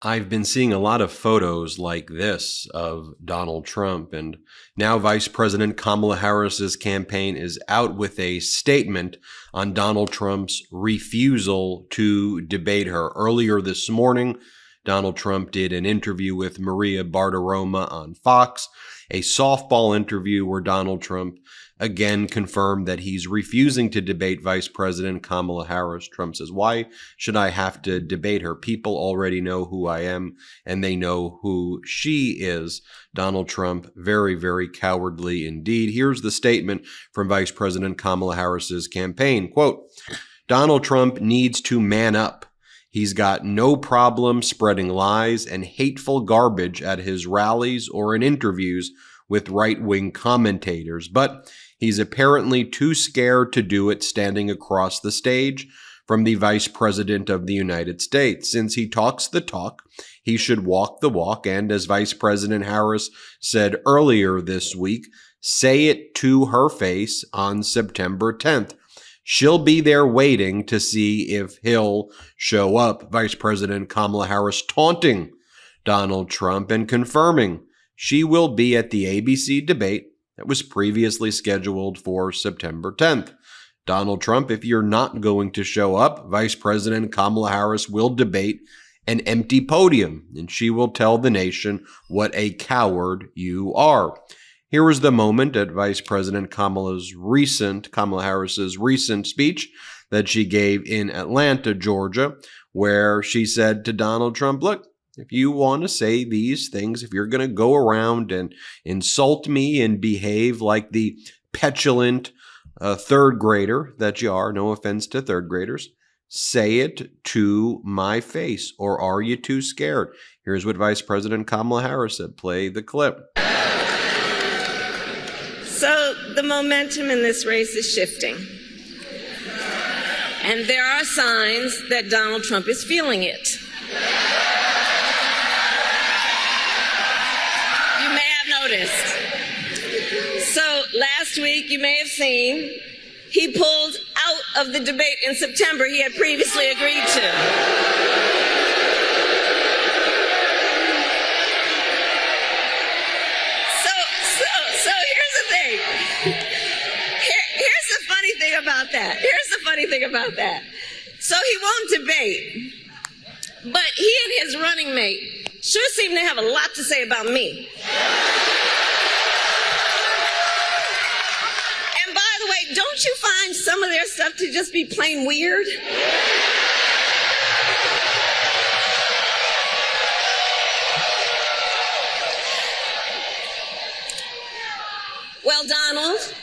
I've been seeing a lot of photos like this of Donald Trump, and now Vice President Kamala Harris's campaign is out with a statement on Donald Trump's refusal to debate her. Earlier this morning, Donald Trump did an interview with Maria Bartiromo on Fox, a softball interview where Donald Trump again confirmed that he's refusing to debate Vice President Kamala Harris. Trump says, "Why should I have to debate her? People already know who I am, and they know who she is." Donald Trump, very, very cowardly indeed. Here's the statement from Vice President Kamala Harris's campaign. Quote, "Donald Trump needs to man up. He's got no problem spreading lies and hateful garbage at his rallies or in interviews with right-wing commentators, but he's apparently too scared to do it standing across the stage from the Vice President of the United States. Since he talks the talk, he should walk the walk, and as Vice President Harris said earlier this week, say it to her face on September 10th. She'll be there waiting to see if he'll show up." Vice President Kamala Harris taunting Donald Trump and confirming she will be at the ABC debate that was previously scheduled for September 10th. Donald Trump, if you're not going to show up, Vice President Kamala Harris will debate an empty podium, and she will tell the nation what a coward you are. Here was the moment at Vice President Kamala Harris's recent speech that she gave in Atlanta, Georgia, where she said to Donald Trump, "Look, if you want to say these things, if you're going to go around and insult me and behave like the petulant third grader that you are, no offense to third graders, say it to my face, or are you too scared?" Here's what Vice President Kamala Harris said. Play the clip. So the momentum in this race is shifting. And there are signs that Donald Trump is feeling it. You may have noticed. So last week, you may have seen, he pulled out of the debate in September he had previously agreed to. Here's the funny thing about that. So he won't debate, but he and his running mate sure seem to have a lot to say about me. And by the way, don't you find some of their stuff to just be plain weird? Well, Donald,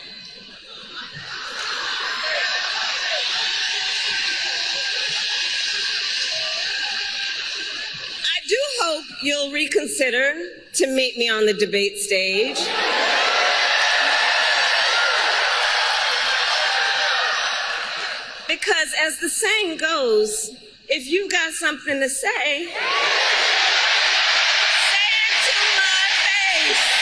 hope you'll reconsider to meet me on the debate stage. Because as the saying goes, if you've got something to say, say it to my face.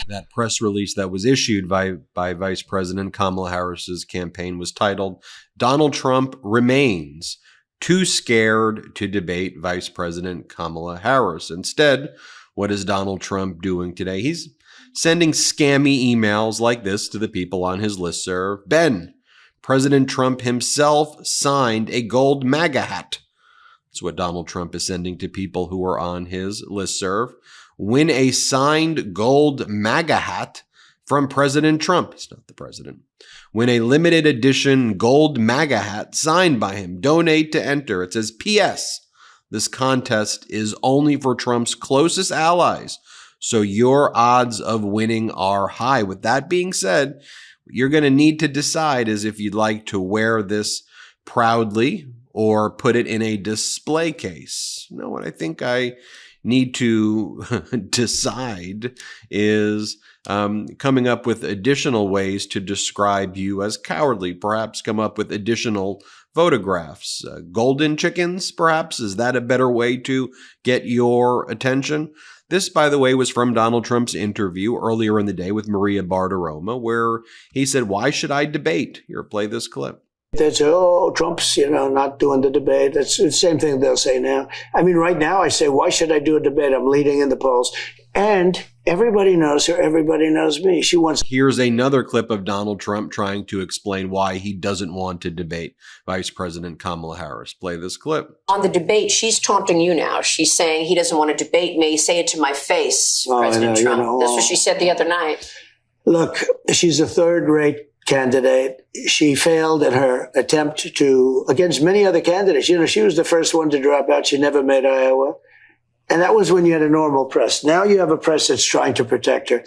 That press release that was issued by Vice President Kamala Harris's campaign was titled, "Donald Trump Remains Too Scared to Debate Vice President Kamala Harris." Instead, what is Donald Trump doing today? He's sending scammy emails like this to the people on his listserv. "Ben, President Trump himself signed a gold MAGA hat." That's what Donald Trump is sending to people who are on his listserv. "Win a signed gold MAGA hat from President Trump." He's not the president. "Win a limited edition gold MAGA hat signed by him. Donate to enter." It says, "P.S. This contest is only for Trump's closest allies, so your odds of winning are high." With that being said, what you're going to need to decide is if you'd like to wear this proudly or put it in a display case. You know what? I think I need to decide is coming up with additional ways to describe you as cowardly. Perhaps come up with additional photographs. Golden chickens, perhaps? Is that a better way to get your attention? This, by the way, was from Donald Trump's interview earlier in the day with Maria Bartiromo, where he said, "Why should I debate?" Here, play this clip. They say, oh, Trump's, not doing the debate. That's the same thing they'll say now. I mean, right now I say, why should I do a debate? I'm leading in the polls. And everybody knows her. Everybody knows me. She wants. Here's another clip of Donald Trump trying to explain why he doesn't want to debate Vice President Kamala Harris. Play this clip. On the debate, she's taunting you now. She's saying he doesn't want to debate me. Say it to my face, President Trump. That's what she said the other night. Look, she's a third-rate candidate. She failed in her attempt against many other candidates. She was the first one to drop out. She never made Iowa. And that was when you had a normal press. Now you have a press that's trying to protect her.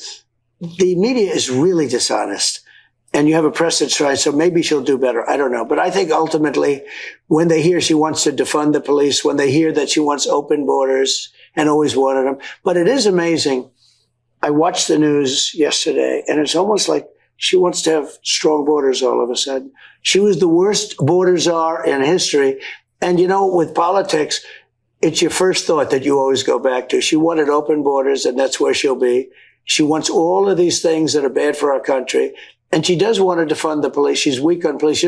The media is really dishonest. And you have a press that's trying, so maybe she'll do better. I don't know. But I think ultimately, when they hear she wants to defund the police, when they hear that she wants open borders and always wanted them. But it is amazing. I watched the news yesterday, and it's almost like she wants to have strong borders all of a sudden. She was the worst border czar in history. And, with politics, it's your first thought that you always go back to. She wanted open borders, and that's where she'll be. She wants all of these things that are bad for our country. And she does want to defund the police. She's weak on police.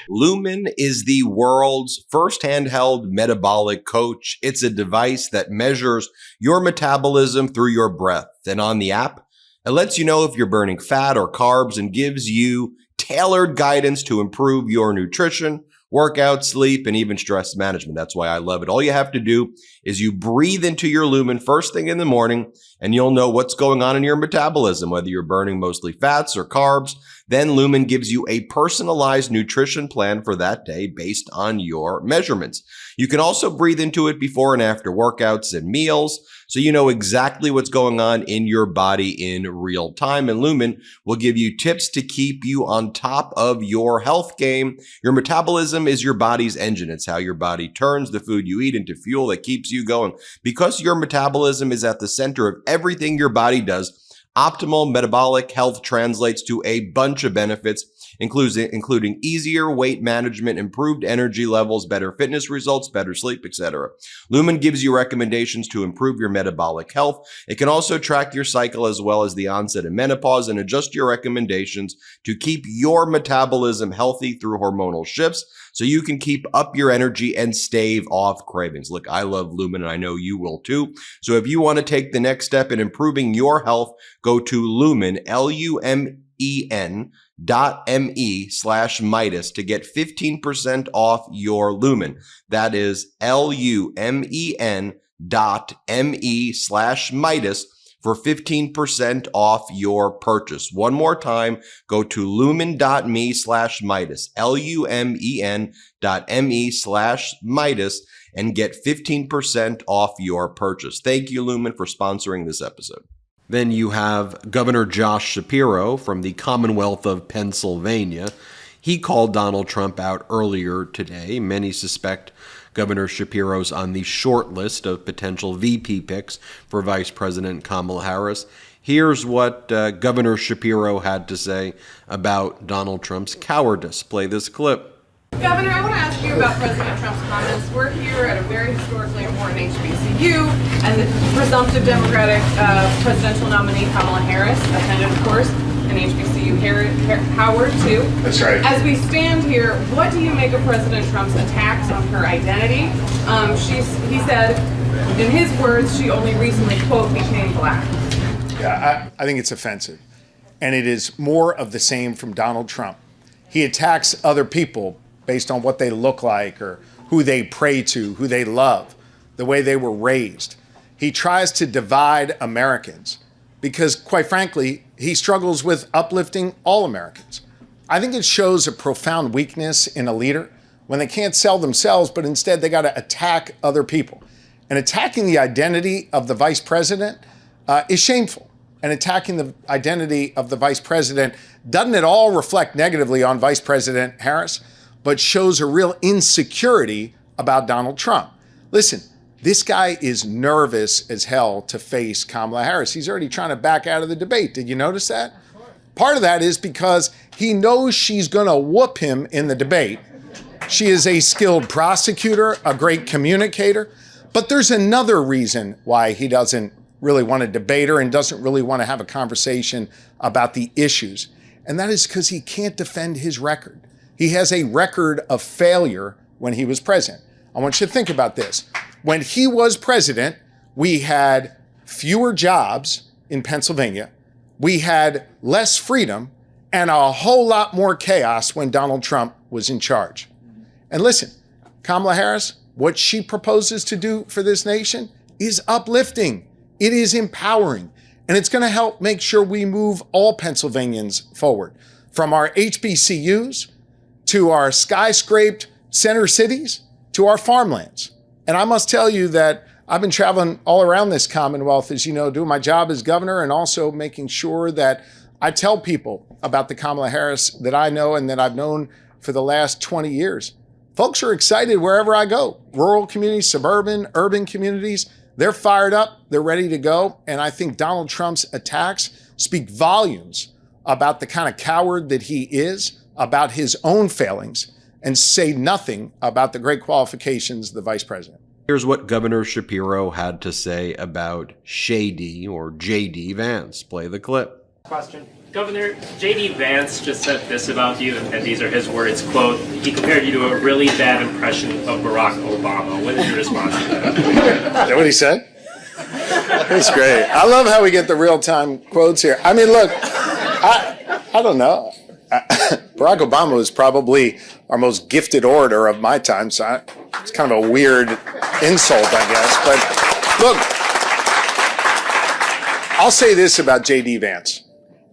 Lumen is the world's first handheld metabolic coach. It's a device that measures your metabolism through your breath. And on the app, it lets you know if you're burning fat or carbs and gives you tailored guidance to improve your nutrition, workout, sleep, and even stress management. That's why I love it. All you have to do is you breathe into your Lumen first thing in the morning, and you'll know what's going on in your metabolism, whether you're burning mostly fats or carbs. Then Lumen gives you a personalized nutrition plan for that day based on your measurements. You can also breathe into it before and after workouts and meals, so you know exactly what's going on in your body in real time. And Lumen will give you tips to keep you on top of your health game. Your metabolism is your body's engine. It's how your body turns the food you eat into fuel that keeps you going. Because your metabolism is at the center of everything your body does, optimal metabolic health translates to a bunch of benefits, including easier weight management, improved energy levels, better fitness results, better sleep, etc. Lumen gives you recommendations to improve your metabolic health. It can also track your cycle as well as the onset of menopause and adjust your recommendations to keep your metabolism healthy through hormonal shifts, so you can keep up your energy and stave off cravings. Look, I love Lumen, and I know you will too. So if you want to take the next step in improving your health, go to Lumen, LUMEN.me/Meidas to get 15% off your Lumen. That is LUMEN.me/Meidas for 15% off your purchase. One more time, go to lumen.me/Meidas, LUMEN.me/Meidas, and get 15% off your purchase. Thank you, Lumen, for sponsoring this episode. Then you have Governor Josh Shapiro from the Commonwealth of Pennsylvania. He called Donald Trump out earlier today. Many suspect Governor Shapiro's on the short list of potential VP picks for Vice President Kamala Harris. Here's what Governor Shapiro had to say about Donald Trump's cowardice. Play this clip. Governor, I want to ask you about President Trump's comments. We're here at a very historically important HBCU, and the presumptive Democratic presidential nominee, Kamala Harris, attended, of course, an HBCU Howard, too. That's right. As we stand here, what do you make of President Trump's attacks on her identity? He said, in his words, she only recently, quote, became black. Yeah, I think it's offensive. And it is more of the same from Donald Trump. He attacks other people based on what they look like or who they pray to, who they love, the way they were raised. He tries to divide Americans because, quite frankly, he struggles with uplifting all Americans. I think it shows a profound weakness in a leader when they can't sell themselves, but instead they got to attack other people. And attacking the identity of the vice president is shameful. And attacking the identity of the vice president doesn't at all reflect negatively on Vice President Harris, but shows a real insecurity about Donald Trump. Listen, This guy is nervous as hell to face Kamala Harris. He's already trying to back out of the debate. Did you notice that? Part of that is because he knows she's going to whoop him in the debate. She is a skilled prosecutor, a great communicator. But there's another reason why he doesn't really want to debate her and doesn't really want to have a conversation about the issues. And that is because he can't defend his record. He has a record of failure when he was president. I want you to think about this. When he was president, we had fewer jobs in Pennsylvania. We had less freedom and a whole lot more chaos when Donald Trump was in charge. And listen, Kamala Harris, what she proposes to do for this nation is uplifting. It is empowering. And it's going to help make sure we move all Pennsylvanians forward, from our HBCUs to our skyscraped center cities to our farmlands. And I must tell you that I've been traveling all around this Commonwealth, as you know, doing my job as governor and also making sure that I tell people about the Kamala Harris that I know and that I've known for the last 20 years. Folks are excited wherever I go. Rural communities, suburban, urban communities, they're fired up, they're ready to go. And I think Donald Trump's attacks speak volumes about the kind of coward that he is, about his own failings, and say nothing about the great qualifications of the vice president. Here's what Governor Shapiro had to say about Shady or JD Vance. Play the clip. Question. Governor, JD Vance just said this about you, and these are his words, quote, he compared you to a really bad impression of Barack Obama. What is your response to that? Is that what he said? That's great. I love how we get the real-time quotes here. I mean, look, I don't know. Barack Obama was probably our most gifted orator of my time, so it's kind of a weird insult, I guess. But look, I'll say this about JD Vance.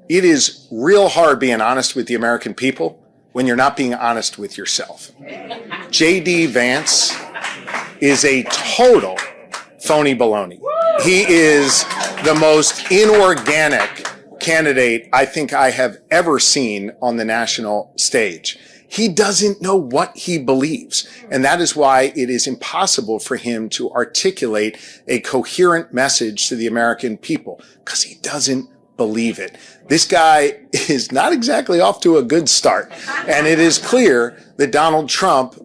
It is real hard being honest with the American people when you're not being honest with yourself. JD Vance is a total phony baloney. He is the most inorganic candidate I think I have ever seen on the national stage. He doesn't know what he believes. And that is why it is impossible for him to articulate a coherent message to the American people, because he doesn't believe it. This guy is not exactly off to a good start. And it is clear that Donald Trump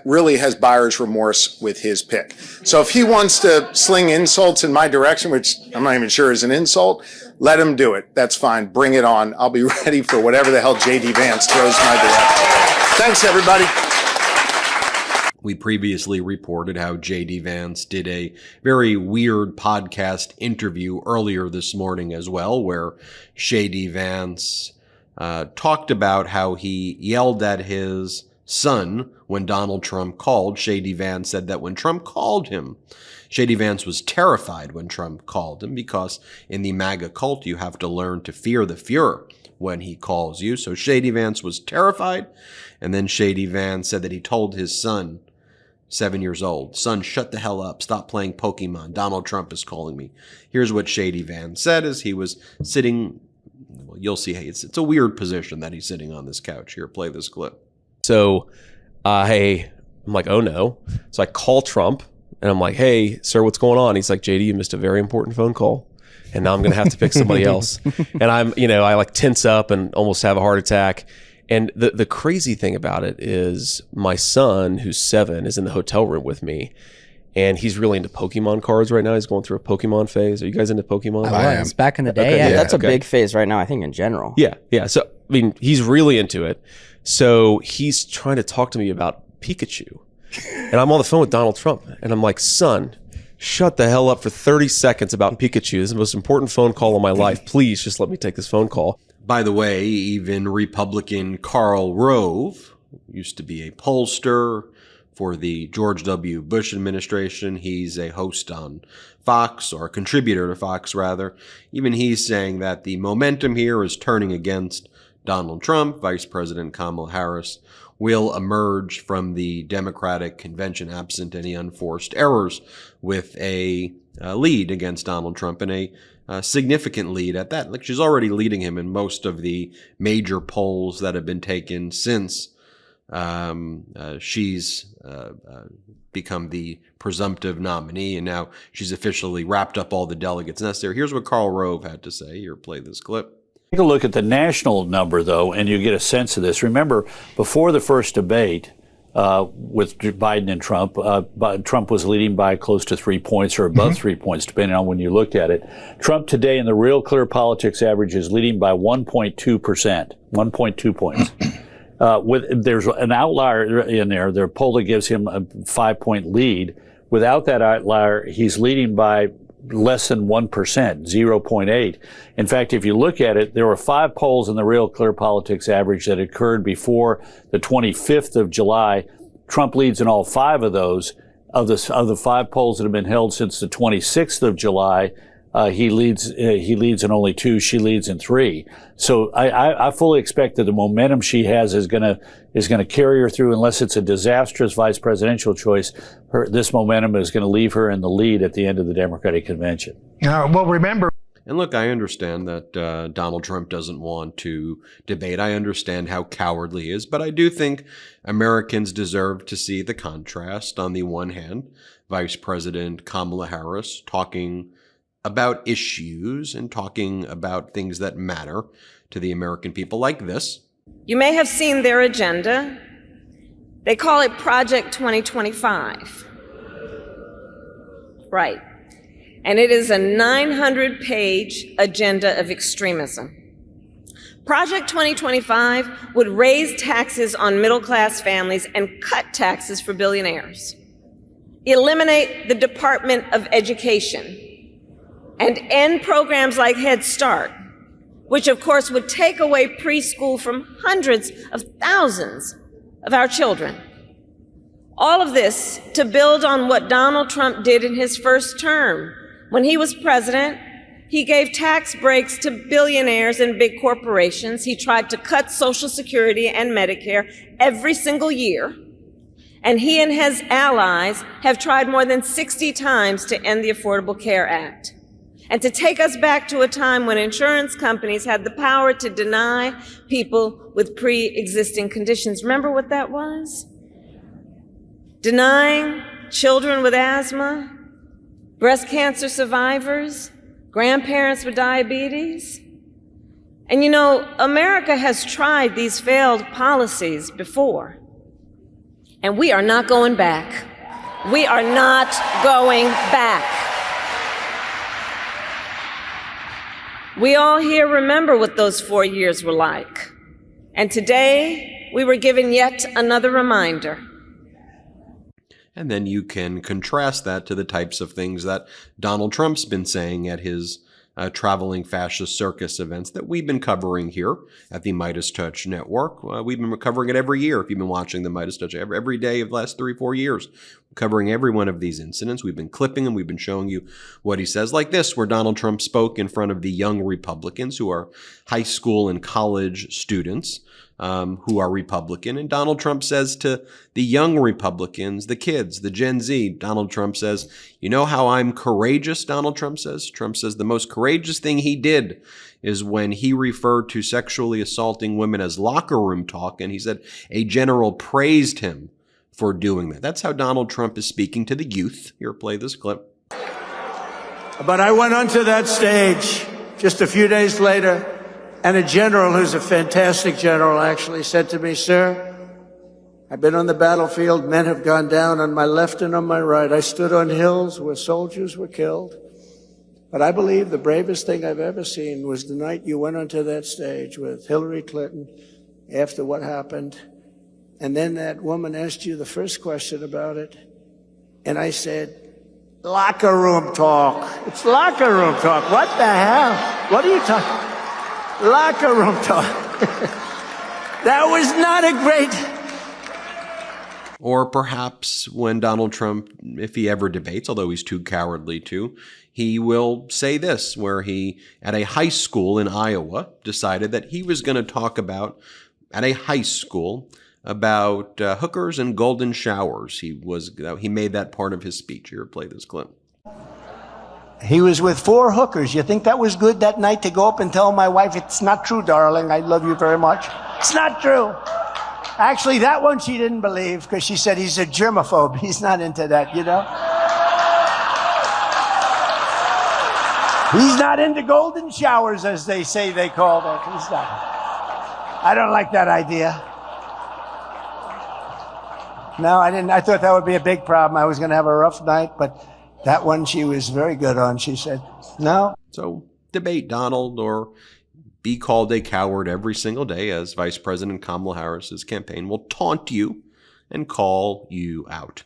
really has buyer's remorse with his pick. So if he wants to sling insults in my direction, which I'm not even sure is an insult, let him do it. That's fine. Bring it on. I'll be ready for whatever the hell JD Vance throws my direction. Thanks, everybody. We previously reported how JD Vance did a very weird podcast interview earlier this morning as well, where Shady Vance talked about how he yelled at his son when Donald Trump called. Shady Vance said that when Trump called him, Shady Vance was terrified when Trump called him, because in the MAGA cult, you have to learn to fear the Fuhrer when he calls you. So Shady Vance was terrified. And then Shady Vance said that he told his son, 7 years old, son, shut the hell up. Stop playing Pokemon. Donald Trump is calling me. Here's what Shady Vance said as he was sitting. Well, you'll see. Hey, it's a weird position that he's sitting on this couch. Here, play this clip. So, hey, I'm like, oh no. So I call Trump and I'm like, hey, sir, what's going on? He's like, JD, you missed a very important phone call. And now I'm going to have to pick somebody else. And I like tense up and almost have a heart attack. And the crazy thing about it is my son, who's 7, is in the hotel room with me. And he's really into Pokemon cards right now. He's going through a Pokemon phase. Are you guys into Pokemon? I am. Back in the day. Okay. Yeah, that's a big phase right now, I think, in general. Yeah. So, I mean, he's really into it. So he's trying to talk to me about Pikachu. And I'm on the phone with Donald Trump. And I'm like, son, shut the hell up for 30 seconds about Pikachu. This is the most important phone call of my life. Please just let me take this phone call. By the way, even Republican Karl Rove, used to be a pollster for the George W. Bush administration. He's a host on Fox, or a contributor to Fox, rather. Even he's saying that the momentum here is turning against Donald Trump. Vice President Kamala Harris will emerge from the Democratic convention, absent any unforced errors, with a lead against Donald Trump, and a significant lead at that. Like, she's already leading him in most of the major polls that have been taken since she's become the presumptive nominee, and now she's officially wrapped up all the delegates necessary. Here's what Karl Rove had to say. Here, play this clip. Take a look at the national number, though, and you get a sense of this. Remember, before the first debate with Biden and Trump, Trump was leading by close to 3 points or above 3 points, depending on when you looked at it. Trump today in the Real Clear Politics average is leading by 1.2%, 1.2 points. There's an outlier in there, the poll that gives him a 5-point lead. Without that outlier, he's leading by less than 1%, 0.8. In fact, if you look at it, there were 5 polls in the Real Clear Politics average that occurred before the 25th of July. Trump leads in all 5 of those. Of the 5 polls that have been held since the 26th of July, he leads in only 2. She leads in 3. So I fully expect that the momentum she has is going to carry her through, unless it's a disastrous vice presidential choice. This momentum is going to leave her in the lead at the end of the Democratic convention. Well, remember. And look, I understand that Donald Trump doesn't want to debate. I understand how cowardly he is, but I do think Americans deserve to see the contrast. On the one hand, Vice President Kamala Harris talking about issues and talking about things that matter to the American people, like this. You may have seen their agenda. They call it Project 2025. Right. And it is a 900-page agenda of extremism. Project 2025 would raise taxes on middle-class families and cut taxes for billionaires, eliminate the Department of Education, and end programs like Head Start, which of course would take away preschool from hundreds of thousands of our children. All of this to build on what Donald Trump did in his first term. When he was president, he gave tax breaks to billionaires and big corporations. He tried to cut Social Security and Medicare every single year. And he and his allies have tried more than 60 times to end the Affordable Care Act, and to take us back to a time when insurance companies had the power to deny people with pre-existing conditions. Remember what that was? Denying children with asthma, breast cancer survivors, grandparents with diabetes. And you know, America has tried these failed policies before, and we are not going back. We are not going back. We all here remember what those 4 years were like. And today, we were given yet another reminder. And then you can contrast that to the types of things that Donald Trump's been saying at his traveling fascist circus events that we've been covering here at the MeidasTouch Network. We've been covering it every year. If you've been watching the MeidasTouch every day of the last 3-4 years, covering every one of these incidents. We've been clipping them. We've been showing you what he says, like this, where Donald Trump spoke in front of the young Republicans who are high school and college students who are Republican. And Donald Trump says to the young Republicans, the kids, the Gen Z, Donald Trump says, you know how I'm courageous, Donald Trump says? Trump says the most courageous thing he did is when he referred to sexually assaulting women as locker room talk. And he said a general praised him for doing that. That's how Donald Trump is speaking to the youth. Here, play this clip. But I went onto that stage just a few days later, and a general who's a fantastic general actually said to me, sir, I've been on the battlefield. Men have gone down on my left and on my right. I stood on hills where soldiers were killed. But I believe the bravest thing I've ever seen was the night you went onto that stage with Hillary Clinton after what happened. And then that woman asked you the first question about it. And I said, locker room talk. It's locker room talk. What the hell? What are you talking? Locker room talk. That was not a great. Or perhaps when Donald Trump, if he ever debates, although he's too cowardly to, he will say this, where he, at a high school in Iowa, decided that he was going to talk about, at a high school, about hookers and golden showers. He made that part of his speech. Here, play this clip. He was with 4 hookers. You think that was good that night to go up and tell my wife, it's not true, darling, I love you very much? It's not true. Actually, that one she didn't believe because she said he's a germaphobe. He's not into that, you know? He's not into golden showers, as they say they call that. He's not. I don't like that idea. No, I didn't. I thought that would be a big problem. I was going to have a rough night, but that one she was very good on. She said, no. So debate Donald or be called a coward every single day as Vice President Kamala Harris's campaign will taunt you and call you out.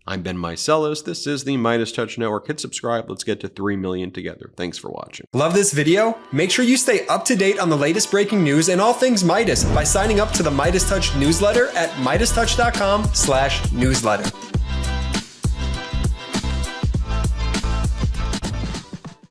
I'm Ben Meiselas. This is the MeidasTouch Network. Hit subscribe. Let's get to 3 million together. Thanks for watching. Love this video? Make sure you stay up to date on the latest breaking news and all things Meidas by signing up to the MeidasTouch newsletter at MeidasTouch.com/newsletter.